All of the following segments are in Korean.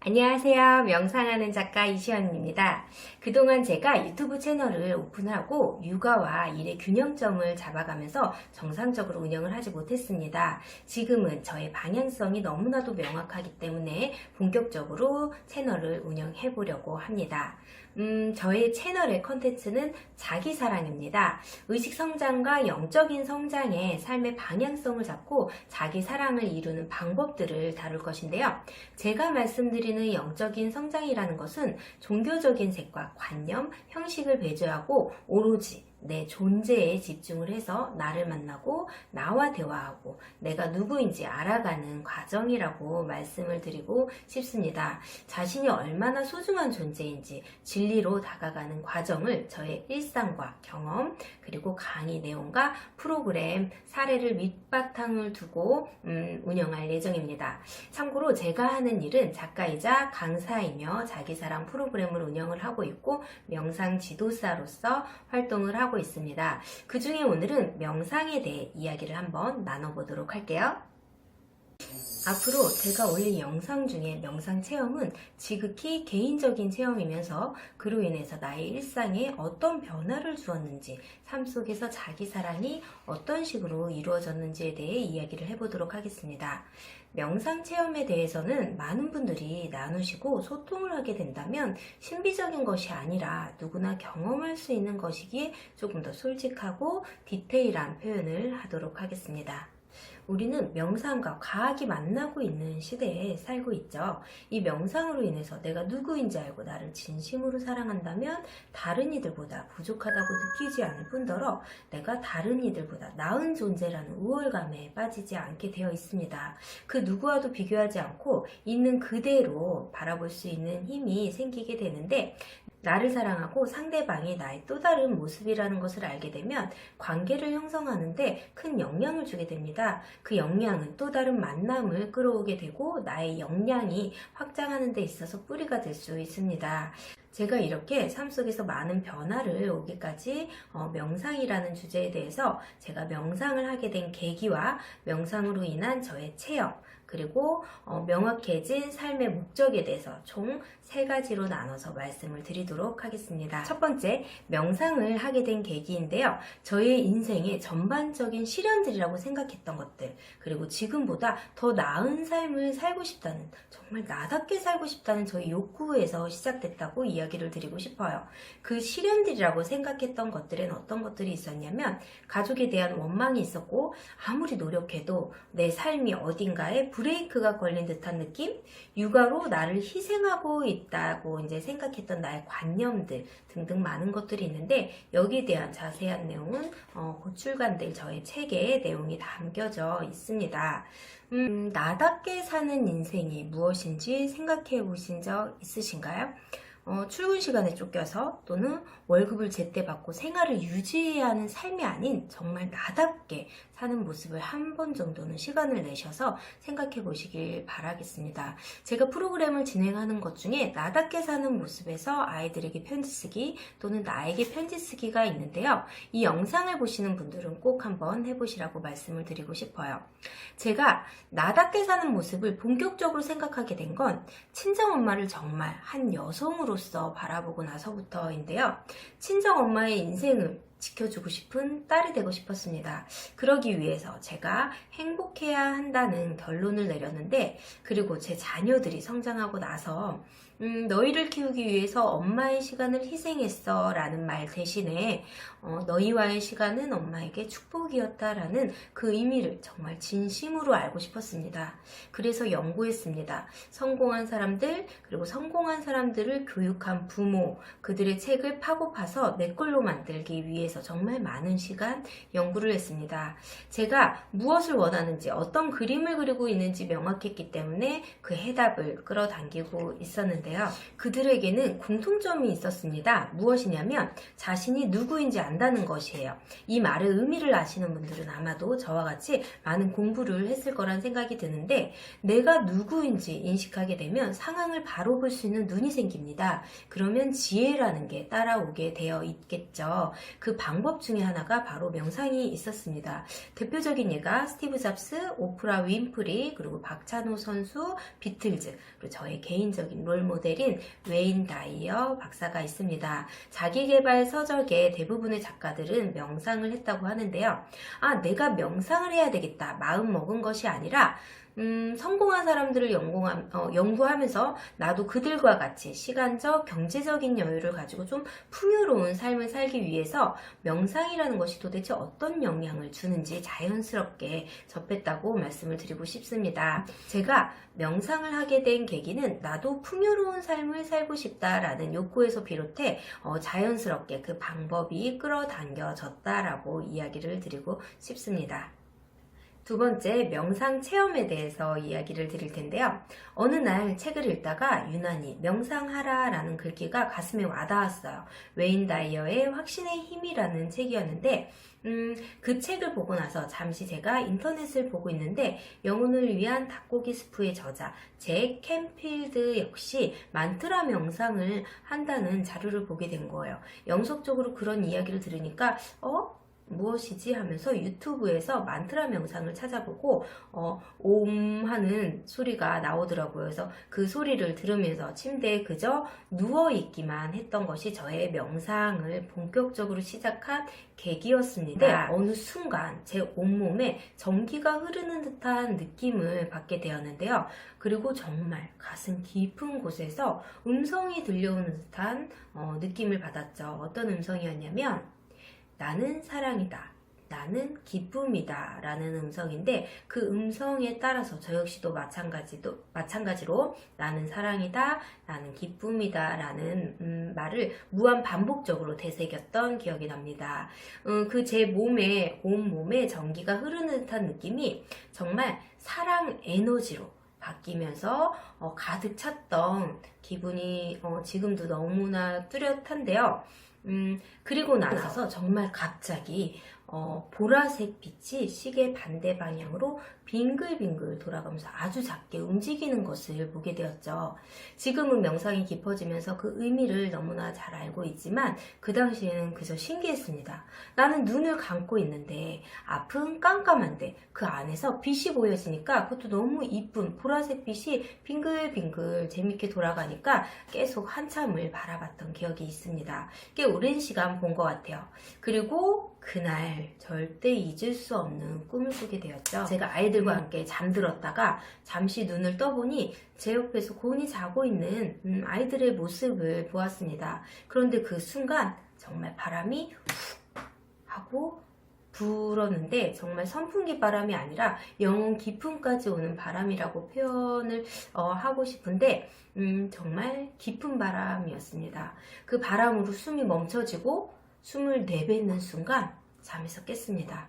안녕하세요. 명상하는 작가 이시연입니다. 그동안 제가 유튜브 채널을 오픈하고 육아와 일의 균형점을 잡아가면서 정상적으로 운영을 하지 못했습니다. 지금은 저의 방향성이 너무나도 명확하기 때문에 본격적으로 채널을 운영해 보려고 합니다. 저의 채널의 컨텐츠는 자기사랑입니다. 의식성장과 영적인 성장의 삶의 방향성을 잡고 자기사랑을 이루는 방법들을 다룰 것인데요. 제가 말씀드리는 영적인 성장이라는 것은 종교적인 색과 관념, 형식을 배제하고 오로지 내 존재에 집중을 해서 나를 만나고 나와 대화하고 내가 누구인지 알아가는 과정이라고 말씀을 드리고 싶습니다. 자신이 얼마나 소중한 존재인지 진리로 다가가는 과정을 저의 일상과 경험 그리고 강의 내용과 프로그램 사례를 밑바탕을 두고 운영할 예정입니다. 참고로 제가 하는 일은 작가이자 강사이며 자기사랑 프로그램을 운영을 하고 있고 명상 지도사로서 활동을 하고 있습니다. 그 중에 오늘은 명상에 대해 이야기를 한번 나눠보도록 할게요. 앞으로 제가 올린 영상 중에 명상 체험은 지극히 개인적인 체험이면서 그로 인해서 나의 일상에 어떤 변화를 주었는지, 삶 속에서 자기 사랑이 어떤 식으로 이루어졌는지에 대해 이야기를 해보도록 하겠습니다. 명상 체험에 대해서는 많은 분들이 나누시고 소통을 하게 된다면 신비적인 것이 아니라 누구나 경험할 수 있는 것이기에 조금 더 솔직하고 디테일한 표현을 하도록 하겠습니다. 우리는 명상과 과학이 만나고 있는 시대에 살고 있죠. 이 명상으로 인해서 내가 누구인지 알고 나를 진심으로 사랑한다면 다른 이들보다 부족하다고 느끼지 않을 뿐더러 내가 다른 이들보다 나은 존재라는 우월감에 빠지지 않게 되어 있습니다. 그 누구와도 비교하지 않고 있는 그대로 바라볼 수 있는 힘이 생기게 되는데 나를 사랑하고 상대방이 나의 또 다른 모습이라는 것을 알게 되면 관계를 형성하는데 큰 영향을 주게 됩니다. 그 영향은 또 다른 만남을 끌어오게 되고 나의 역량이 확장하는 데 있어서 뿌리가 될 수 있습니다. 제가 이렇게 삶 속에서 많은 변화를 오기까지 명상이라는 주제에 대해서 제가 명상을 하게 된 계기와 명상으로 인한 저의 체험 그리고 명확해진 삶의 목적에 대해서 총 3가지로 나눠서 말씀을 드리도록 하겠습니다. 첫 번째, 명상을 하게 된 계기인데요. 저의 인생의 전반적인 시련들이라고 생각했던 것들 그리고 지금보다 더 나은 삶을 살고 싶다는 정말 나답게 살고 싶다는 저의 욕구에서 시작됐다고 이야기를 드리고 싶어요. 그 시련들이라고 생각했던 것들엔 어떤 것들이 있었냐면 가족에 대한 원망이 있었고 아무리 노력해도 내 삶이 어딘가에 브레이크가 걸린 듯한 느낌? 육아로 나를 희생하고 있다고 이제 생각했던 나의 관념들 등등 많은 것들이 있는데 여기에 대한 자세한 내용은 곧 출간될 저의 책에 내용이 담겨져 있습니다. 나답게 사는 인생이 무엇인지 생각해 보신 적 있으신가요? 출근 시간에 쫓겨서 또는 월급을 제때 받고 생활을 유지해야 하는 삶이 아닌 정말 나답게 사는 모습을 한 번 정도는 시간을 내셔서 생각해 보시길 바라겠습니다. 제가 프로그램을 진행하는 것 중에 나답게 사는 모습에서 아이들에게 편지 쓰기 또는 나에게 편지 쓰기가 있는데요. 이 영상을 보시는 분들은 꼭 한번 해보시라고 말씀을 드리고 싶어요. 제가 나답게 사는 모습을 본격적으로 생각하게 된 건 친정엄마를 정말 한 여성으로서 바라보고 나서부터인데요. 친정엄마의 인생을 지켜주고 싶은 딸이 되고 싶었습니다. 그러기 위해서 제가 행복해야 한다는 결론을 내렸는데 그리고 제 자녀들이 성장하고 나서 너희를 키우기 위해서 엄마의 시간을 희생했어 라는 말 대신에 너희와의 시간은 엄마에게 축복이었다라는 그 의미를 정말 진심으로 알고 싶었습니다. 그래서 연구했습니다. 성공한 사람들 그리고 성공한 사람들을 교육한 부모 그들의 책을 파고 파서 내 걸로 만들기 위해서 정말 많은 시간 연구를 했습니다. 제가 무엇을 원하는지 어떤 그림을 그리고 있는지 명확했기 때문에 그 해답을 끌어당기고 있었는데요. 그들에게는 공통점이 있었습니다. 무엇이냐면 자신이 누구인지 안다는 것이에요. 이 말의 의미를 아시는 분들은 아마도 저와 같이 많은 공부를 했을 거란 생각이 드는데 내가 누구인지 인식하게 되면 상황을 바로 볼 수 있는 눈이 생깁니다. 그러면 지혜라는 게 따라오게 되어 있겠죠. 그 방법 중에 하나가 바로 명상이 있었습니다. 대표적인 예가 스티브 잡스, 오프라 윈프리, 그리고 박찬호 선수, 비틀즈, 그리고 저의 개인적인 롤모델인 웨인 다이어 박사가 있습니다. 자기계발 서적의 대부분의 작가들은 명상을 했다고 하는데요. 내가 명상을 해야 되겠다 마음 먹은 것이 아니라 성공한 사람들을 연구하면서 나도 그들과 같이 시간적, 경제적인 여유를 가지고 좀 풍요로운 삶을 살기 위해서 명상이라는 것이 도대체 어떤 영향을 주는지 자연스럽게 접했다고 말씀을 드리고 싶습니다. 제가 명상을 하게 된 계기는 나도 풍요로운 삶을 살고 싶다라는 욕구에서 비롯해 자연스럽게 그 방법이 끌어당겨졌다라고 이야기를 드리고 싶습니다. 두 번째, 명상 체험에 대해서 이야기를 드릴 텐데요. 어느 날 책을 읽다가 유난히 명상하라 라는 글귀가 가슴에 와닿았어요. 웨인 다이어의 확신의 힘이라는 책이었는데 그 책을 보고 나서 잠시 제가 인터넷을 보고 있는데 영혼을 위한 닭고기 스프의 저자 잭 캔필드 역시 만트라 명상을 한다는 자료를 보게 된 거예요. 영속적으로 그런 이야기를 들으니까 무엇이지 하면서 유튜브에서 만트라 명상을 찾아보고 옴 하는 소리가 나오더라고요. 그래서 그 소리를 들으면서 침대에 그저 누워있기만 했던 것이 저의 명상을 본격적으로 시작한 계기였습니다. 어느 순간 제 온몸에 전기가 흐르는 듯한 느낌을 받게 되었는데요. 그리고 정말 가슴 깊은 곳에서 음성이 들려오는 듯한 느낌을 받았죠. 어떤 음성이었냐면 나는 사랑이다. 나는 기쁨이다. 라는 음성인데 그 음성에 따라서 저 역시도 마찬가지로 나는 사랑이다. 나는 기쁨이다. 라는 말을 무한 반복적으로 되새겼던 기억이 납니다. 그 제 온몸에 전기가 흐르는 듯한 느낌이 정말 사랑 에너지로 바뀌면서 가득 찼던 기분이 지금도 너무나 뚜렷한데요. 그리고 나서 정말 갑자기 보라색 빛이 시계 반대 방향으로 빙글빙글 돌아가면서 아주 작게 움직이는 것을 보게 되었죠. 지금은 명상이 깊어지면서 그 의미를 너무나 잘 알고 있지만 그 당시에는 그저 신기했습니다. 나는 눈을 감고 있는데 앞은 깜깜한데 그 안에서 빛이 보여지니까 그것도 너무 이쁜 보라색 빛이 빙글빙글 재밌게 돌아가니까 계속 한참을 바라봤던 기억이 있습니다. 꽤 오랜 시간 본 것 같아요. 그리고 그날 절대 잊을 수 없는 꿈을 꾸게 되었죠. 제가 아이들과 함께 잠들었다가 잠시 눈을 떠보니 제 옆에서 곤히 자고 있는 아이들의 모습을 보았습니다. 그런데 그 순간 정말 바람이 훅 하고 불었는데 정말 선풍기 바람이 아니라 영혼 깊음까지 오는 바람이라고 표현을 하고 싶은데 정말 깊은 바람이었습니다. 그 바람으로 숨이 멈춰지고 숨을 내뱉는 순간 잠에서 깼습니다.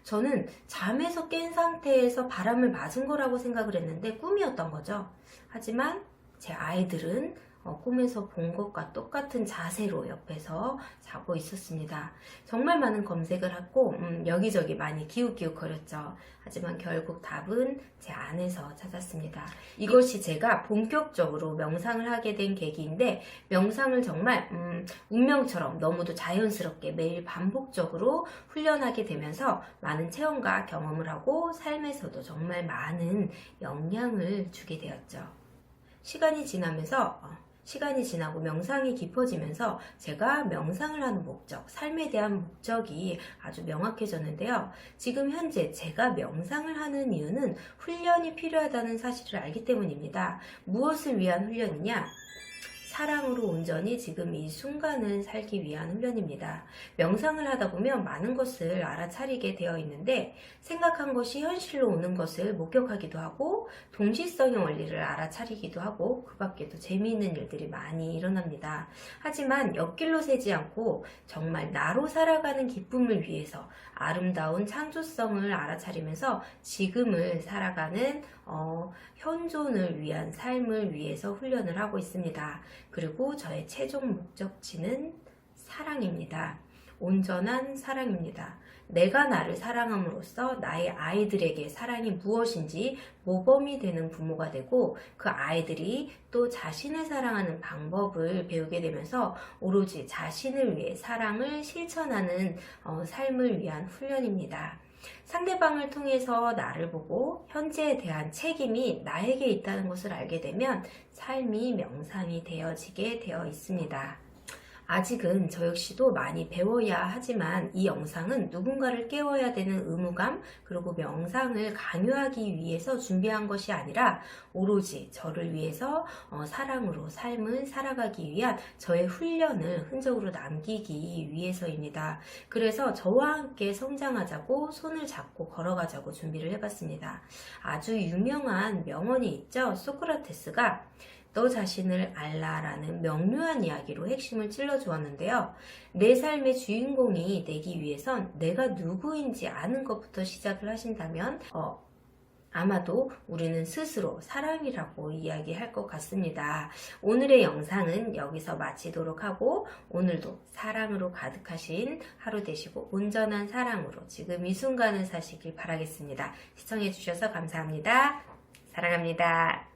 저는 잠에서 깬 상태에서 바람을 맞은 거라고 생각을 했는데 꿈이었던 거죠. 하지만 제 아이들은 꿈에서 본 것과 똑같은 자세로 옆에서 자고 있었습니다. 정말 많은 검색을 했고 여기저기 많이 기웃기웃거렸죠. 하지만 결국 답은 제 안에서 찾았습니다. 이것이 제가 본격적으로 명상을 하게 된 계기인데 명상을 정말 운명처럼 너무도 자연스럽게 매일 반복적으로 훈련하게 되면서 많은 체험과 경험을 하고 삶에서도 정말 많은 영향을 주게 되었죠. 시간이 지나고 명상이 깊어지면서 제가 명상을 하는 목적, 삶에 대한 목적이 아주 명확해졌는데요. 지금 현재 제가 명상을 하는 이유는 훈련이 필요하다는 사실을 알기 때문입니다. 무엇을 위한 훈련이냐? 사랑으로 온전히 지금 이 순간을 살기 위한 훈련입니다. 명상을 하다 보면 많은 것을 알아차리게 되어 있는데 생각한 것이 현실로 오는 것을 목격하기도 하고 동시성의 원리를 알아차리기도 하고 그 밖에도 재미있는 일들이 많이 일어납니다. 하지만 옆길로 새지 않고 정말 나로 살아가는 기쁨을 위해서 아름다운 창조성을 알아차리면서 지금을 살아가는 현존을 위한 삶을 위해서 훈련을 하고 있습니다. 그리고 저의 최종 목적지는 사랑입니다. 온전한 사랑입니다. 내가 나를 사랑함으로써 나의 아이들에게 사랑이 무엇인지 모범이 되는 부모가 되고 그 아이들이 또 자신을 사랑하는 방법을 배우게 되면서 오로지 자신을 위해 사랑을 실천하는 삶을 위한 훈련입니다. 상대방을 통해서 나를 보고 현재에 대한 책임이 나에게 있다는 것을 알게 되면 삶이 명상이 되어지게 되어 있습니다. 아직은 저 역시도 많이 배워야 하지만 이 영상은 누군가를 깨워야 되는 의무감 그리고 명상을 강요하기 위해서 준비한 것이 아니라 오로지 저를 위해서 사랑으로 삶을 살아가기 위한 저의 훈련을 흔적으로 남기기 위해서입니다. 그래서 저와 함께 성장하자고 손을 잡고 걸어가자고 준비를 해봤습니다. 아주 유명한 명언이 있죠. 소크라테스가 너 자신을 알라라는 명료한 이야기로 핵심을 찔러주었는데요. 내 삶의 주인공이 되기 위해선 내가 누구인지 아는 것부터 시작을 하신다면 아마도 우리는 스스로 사랑이라고 이야기할 것 같습니다. 오늘의 영상은 여기서 마치도록 하고 오늘도 사랑으로 가득하신 하루 되시고 온전한 사랑으로 지금 이 순간을 사시길 바라겠습니다. 시청해주셔서 감사합니다. 사랑합니다.